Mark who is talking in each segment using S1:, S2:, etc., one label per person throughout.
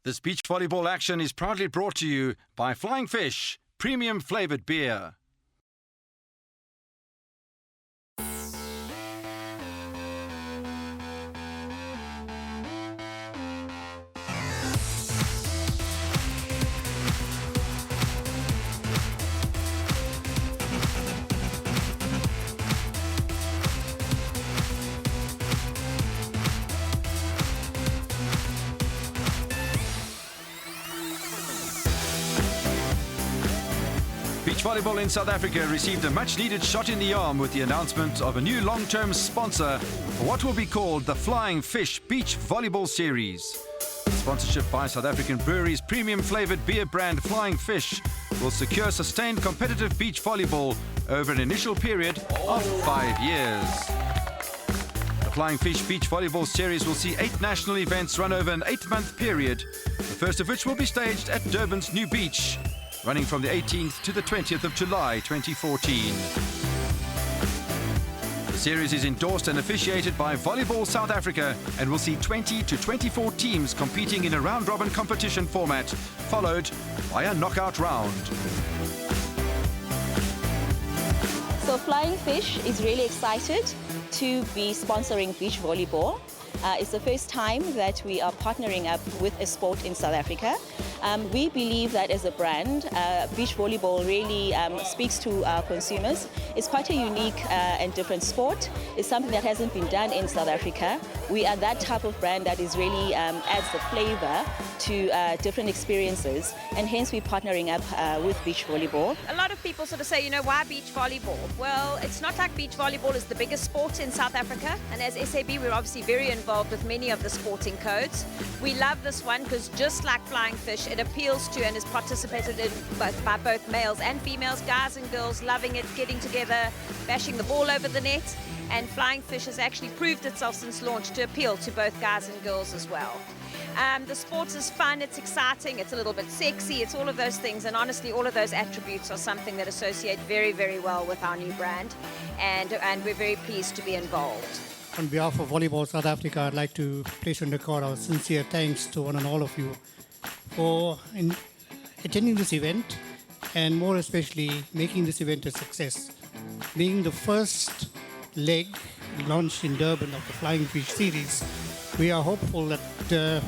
S1: This beach volleyball action is proudly brought to you by Flying Fish, premium flavoured beer. Beach volleyball in South Africa received a much-needed shot in the arm with the announcement of a new long-term sponsor for what will be called the Flying Fish Beach Volleyball Series. Sponsorship by South African breweries' premium flavoured beer brand Flying Fish will secure sustained competitive beach volleyball over an initial period of 5 years. The Flying Fish Beach Volleyball Series will see 8 national events run over an 8-month period, the first of which will be staged at Durban's new beach, running from the 18th to the 20th of July 2014. The series is endorsed and officiated by Volleyball South Africa and will see 20 to 24 teams competing in a round-robin competition format, followed by a knockout round.
S2: So Flying Fish is really excited to be sponsoring beach volleyball. It's the first time that we are partnering up with a sport in South Africa. We believe that as a brand, beach volleyball really speaks to our consumers. It's quite a unique and different sport. It's something that hasn't been done in South Africa. We are that type of brand that is really adds the flavor to different experiences, and hence we're partnering up with beach volleyball.
S3: A lot of people sort of say, why beach volleyball? Well, it's not like beach volleyball is the biggest sport in South Africa, and as SAB we're obviously very involved with many of the sporting codes. We love this one because just like Flying Fish, it appeals to and is participated in by both males and females, guys and girls loving it, getting together, bashing the ball over the net, and Flying Fish has actually proved itself since launch to appeal to both guys and girls as well. The sport is fun, it's exciting, it's a little bit sexy, it's all of those things, and honestly all of those attributes are something that associate very, very well with our new brand, and we're very pleased to be involved.
S4: On behalf of Volleyball South Africa, I'd like to place on record our sincere thanks to one and all of you for attending this event, and more especially making this event a success. Being the first leg launched in Durban of the Flying Fish series, we are hopeful that there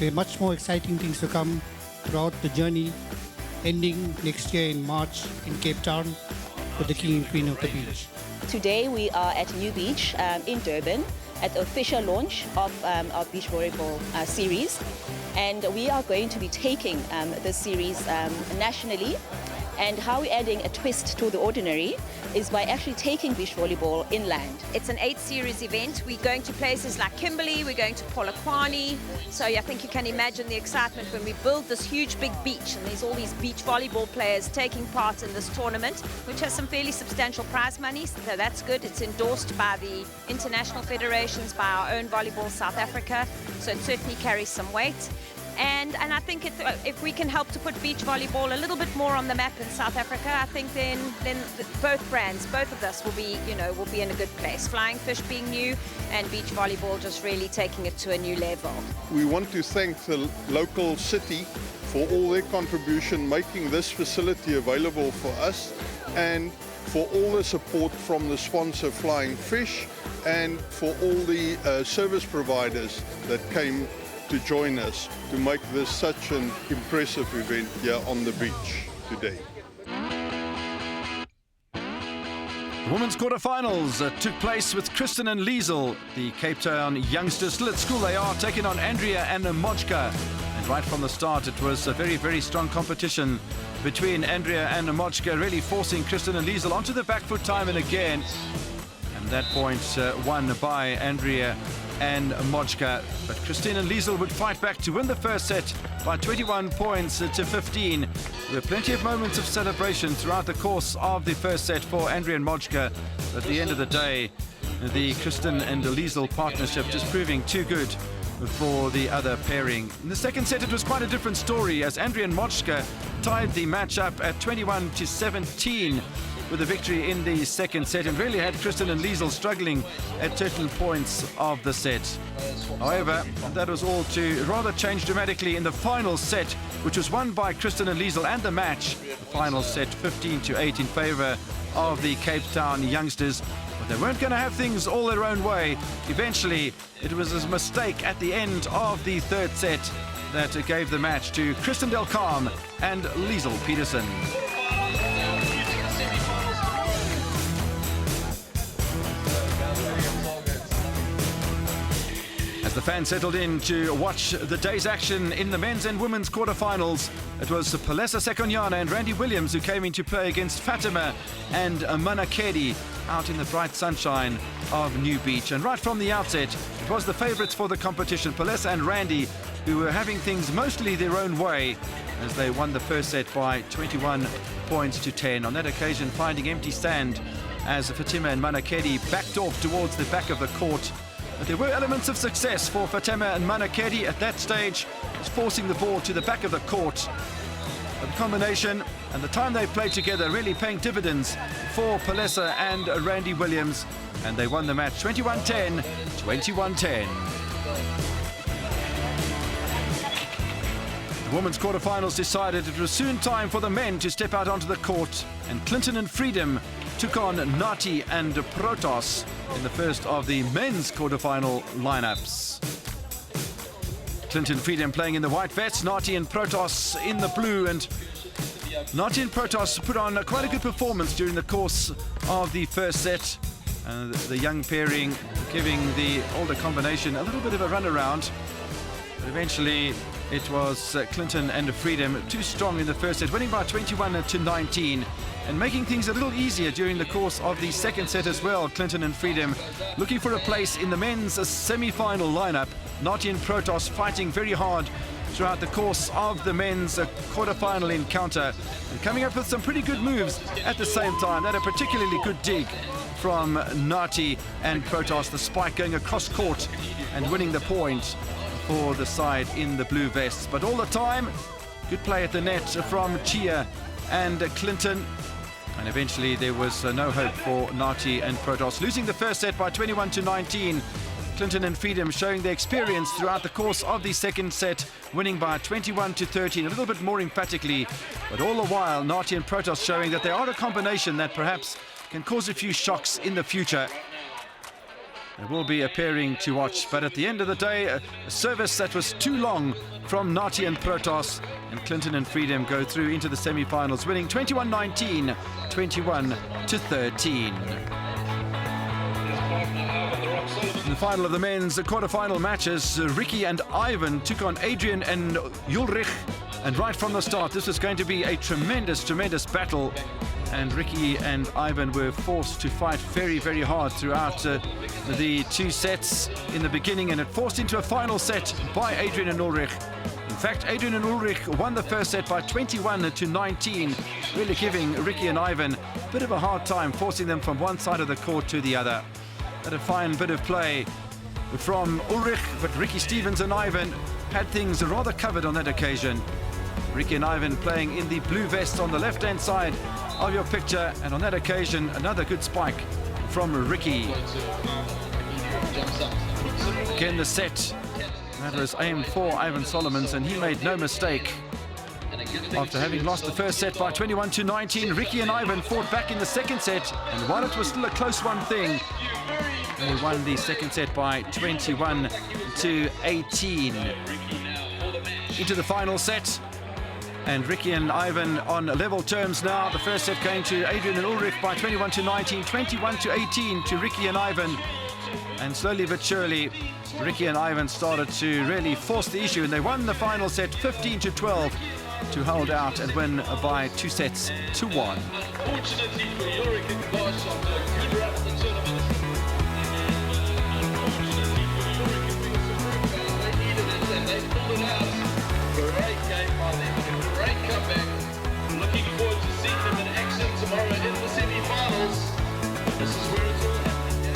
S4: are much more exciting things to come throughout the journey, ending next year in March in Cape Town with the King and Queen of the Beach.
S2: Today we are at New Beach in Durban at the official launch of our beach volleyball series, and we are going to be taking this series nationally. And how we're adding a twist to the ordinary is by actually taking beach volleyball inland.
S3: It's an 8-series event. We're going to places like Kimberley, we're going to Polokwane. So I think you can imagine the excitement when we build this huge big beach and there's all these beach volleyball players taking part in this tournament, which has some fairly substantial prize money, so that's good. It's endorsed by the international federations, by our own Volleyball South Africa, so it certainly carries some weight. And I think if we can help to put beach volleyball a little bit more on the map in South Africa, I think then both brands, both of us will be in a good place. Flying Fish being new and beach volleyball just really taking it to a new level.
S5: We want to thank the local city for all their contribution making this facility available for us, and for all the support from the sponsor Flying Fish, and for all the service providers that came to join us to make this such an impressive event here on the beach today.
S1: The women's quarterfinals took place with Kristen and Liesel. The Cape Town youngsters still at school they are, taking on Andrea and Mojka. And right from the start it was a very, very strong competition between Andrea and Mojka, really forcing Kristen and Liesel onto the back foot time and again. And that point won by Andrea and Mojka, but Christine and Liesel would fight back to win the first set by 21 points to 15. There were plenty of moments of celebration throughout the course of the first set for Andrea and Mojka. At the end of the day, the Kristen and Liesel partnership just proving too good for the other pairing. In the second set it was quite a different story as Andrea and Mojka tied the match up at 21 to 17. with a victory in the second set and really had Kristen and Liesel struggling at certain points of the set. However, that was all to rather change dramatically in the final set, which was won by Kristen and Liesel and the match. The final set 15-8 in favour of the Cape Town youngsters. But they weren't going to have things all their own way. Eventually, it was a mistake at the end of the third set that gave the match to Kristen Del Carme and Liesel Peterson. As the fans settled in to watch the day's action in the men's and women's quarterfinals, it was Palesa Sekonyana and Randy Williams who came into play against Fatima and Manakedi out in the bright sunshine of New Beach. And right from the outset, it was the favourites for the competition, Palesa and Randy, who were having things mostly their own way as they won the first set by 21 points to 10. On that occasion, finding empty stand as Fatima and Manakedi backed off towards the back of the court. But there were elements of success for Fatima and Manakedi at that stage, forcing the ball to the back of the court. The combination and the time they played together really paying dividends for Palesa and Randy Williams, and they won the match 21-10, 21-10. The women's quarterfinals decided it was soon time for the men to step out onto the court, and Clinton and Freedom took on Nati and Protos in the first of the men's quarterfinal lineups. Clinton Freedom playing in the white vests, Nati and Protos in the blue, and Nati and Protos put on quite a good performance during the course of the first set. The young pairing giving the older combination a little bit of a runaround, but eventually it was Clinton and Freedom too strong in the first set, winning by 21-19 and making things a little easier during the course of the second set as well. Clinton and Freedom looking for a place in the men's semi-final lineup. Nati and Protos fighting very hard throughout the course of the men's quarter-final encounter and coming up with some pretty good moves at the same time. That a particularly good dig from Nati and Protos, the spike going across court and winning the point for the side in the blue vests. But all the time, good play at the net from Chia and Clinton. And eventually there was no hope for Nati and Protos, losing the first set by 21-19. Clinton and Freedom showing their experience throughout the course of the second set, winning by 21-13, a little bit more emphatically. But all the while, Nati and Protos showing that they are a combination that perhaps can cause a few shocks in the future. There will be a pairing to watch, but at the end of the day, a service that was too long from Nati and Protos, and Clinton and Freedom go through into the semi-finals, winning 21-19, 21-13. In the final of the men's quarter-final matches, Ricky and Ivan took on Adrian and Ulrich, and right from the start, this was going to be a tremendous battle. And Ricky and Ivan were forced to fight very, very hard throughout the two sets in the beginning, and it forced into a final set by Adrian and Ulrich. In fact, Adrian and Ulrich won the first set by 21-19, really giving Ricky and Ivan a bit of a hard time, forcing them from one side of the court to the other. But a fine bit of play from Ulrich, but Ricky Stevens and Ivan had things rather covered on that occasion. Ricky and Ivan playing in the blue vest on the left-hand side of your picture, and on that occasion another good spike from Ricky. Again the set that was aimed for Ivan Solomons, and he made no mistake. After having lost the first set by 21-19, Ricky and Ivan fought back in the second set, and while it was still a close one thing, they won the second set by 21-18. Into the final set, and Ricky and Ivan on level terms now. The first set going to Adrian and Ulrich by 21-19, 21-18 to Ricky and Ivan. And slowly but surely, Ricky and Ivan started to really force the issue, and they won the final set 15-12 to hold out and win by 2-1.
S6: Fortunately for Ulrich and Gosh, after a good run at the tournament. Unfortunately for Ulrich and Gosh, they needed it and they pulled it out. Great game by them, a great comeback. Looking forward to seeing them in action tomorrow in the semi-finals. This is where it's all happening.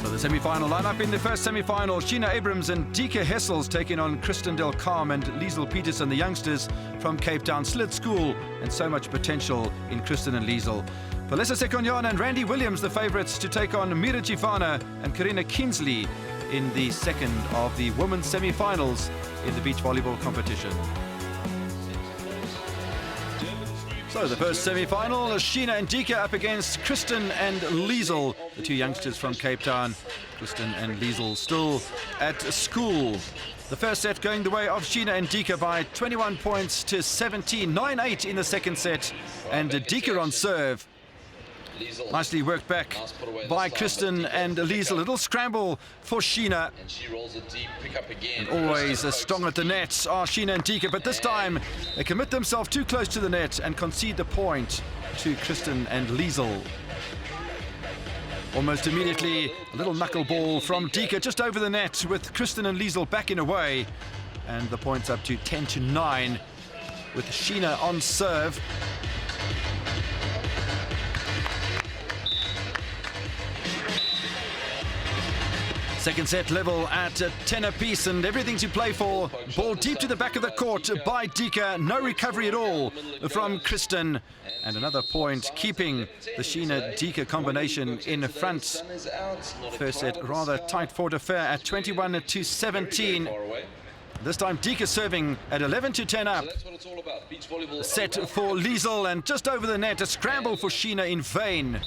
S1: So the Semi-final lineup in the first semi-final. Sheena Abrams and Dika Hessels taking on Kristen Del Carm and Liesel Peterson, the youngsters from Cape Town. Slit School, and so much potential in Kristen and Liesel. Palesa Sekonyan and Randy Williams, the favourites, to take on Mira Gifana and Karina Kinsley in the second of the women's semi-finals in the beach volleyball competition. So the first semi-final, Sheena and Dika up against Kristen and Liesel, the two youngsters from Cape Town. Kristen and Liesel still at school. The first set going the way of Sheena and Dika by 21 points to 17, 9-8 in the second set, and Dika on serve. Nicely worked back by Kristen and Liesel. A little scramble for Sheena. And always strong at the net are Sheena and Dika, but this time they commit themselves too close to the net and concede the point to Kristen and Liesel. Almost immediately, a little knuckleball from Dika just over the net with Kristen and Liesel backing away. And the points up to 10-9 with Sheena on serve. Second set level at 10 apiece, and everything to play for. Ball deep to the back of the court by Dika. No recovery at all from Kristen. And another point keeping the Sheena-Dika combination in front. First set rather tight fought affair at 21-17. This time Dika serving at 11-10 up. Set for Liesel, and just over the net, a scramble for Sheena in vain.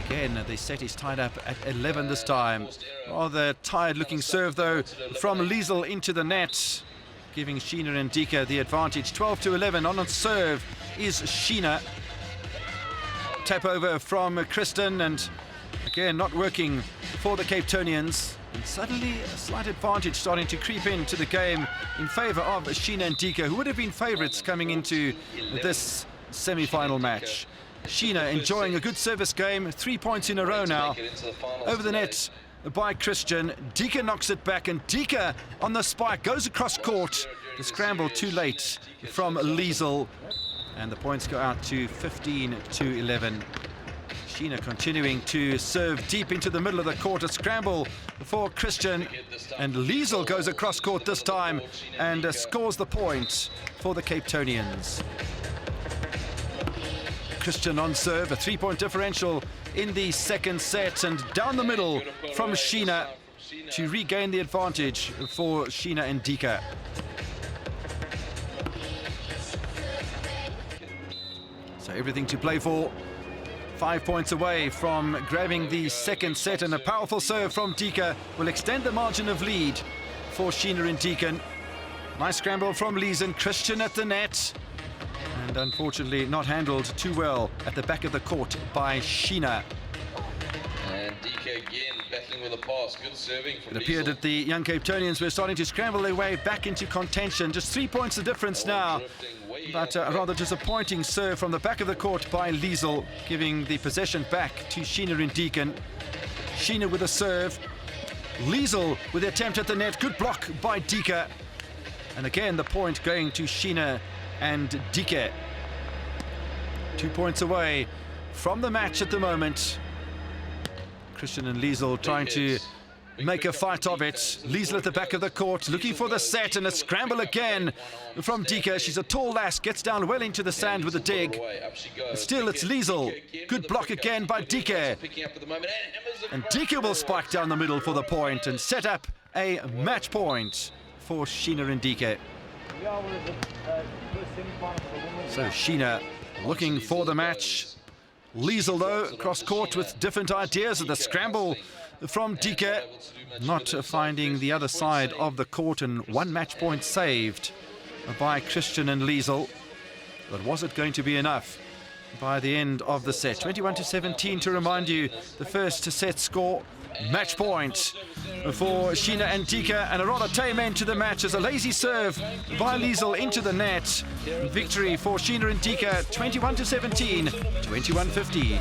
S1: Again, the set is tied up at 11 this time. Rather tired-looking serve, though, from Liesel into the net, giving Sheena and Dika the advantage. 12-11 on serve is Sheena. Tap over from Kristen, and again, not working for the Cape Townians. And suddenly, a slight advantage starting to creep into the game in favour of Sheena and Dika, who would have been favourites coming into this semi-final match. Sheena enjoying a good service game, 3 points in a row now. Over the net by Christian. Dika knocks it back, and Dika on the spike goes across court. The scramble too late from Liesel, and the points go out to 15-11. Sheena continuing to serve deep into the middle of the court. A scramble for Christian, and Liesel goes across court this time and scores the point for the Cape Townians. Christian on serve, a 3-point differential in the second set, and down the middle from Sheena to regain the advantage for Sheena and Dika. So everything to play for. 5 points away from grabbing the second set, and a powerful serve from Dika will extend the margin of lead for Sheena and Dika. Nice scramble from Liesel. Christian at the net. And unfortunately not handled too well at the back of the court by Sheena.
S6: And Dika again battling with a pass. Good serving from
S1: It appeared that the young Cape Townians were starting to scramble their way back into contention. Just 3 points the difference now. But a rather disappointing serve from the back of the court by Liesel, giving the possession back to Sheena and Dika. Sheena with a serve. Liesel with the attempt at the net. Good block by Dika. And again the point going to Sheena and Dika. 2 points away from the match at the moment. Christian and Liesel trying to make a fight of it. Liesel at the back of the court looking for the set, and a scramble again from Dika. She's a tall lass, gets down well into the sand with a dig. Still it's Liesel. Good block again by Dika. And Dika will spike down the middle for the point and set up a match point for Sheena and Dika. So Sheena looking for the match. Liesel, though, across court with different ideas of the scramble from Dika. Not finding the other side of the court, and one match point saved by Christian and Liesel. But was it going to be enough by the end of the set? 21-17 to remind you, the first set score. Match point for Sheena and Dika, and a rather tame end to the match as a lazy serve by Liesel into the net. Victory for Sheena and Dika, 21-17, 21-15.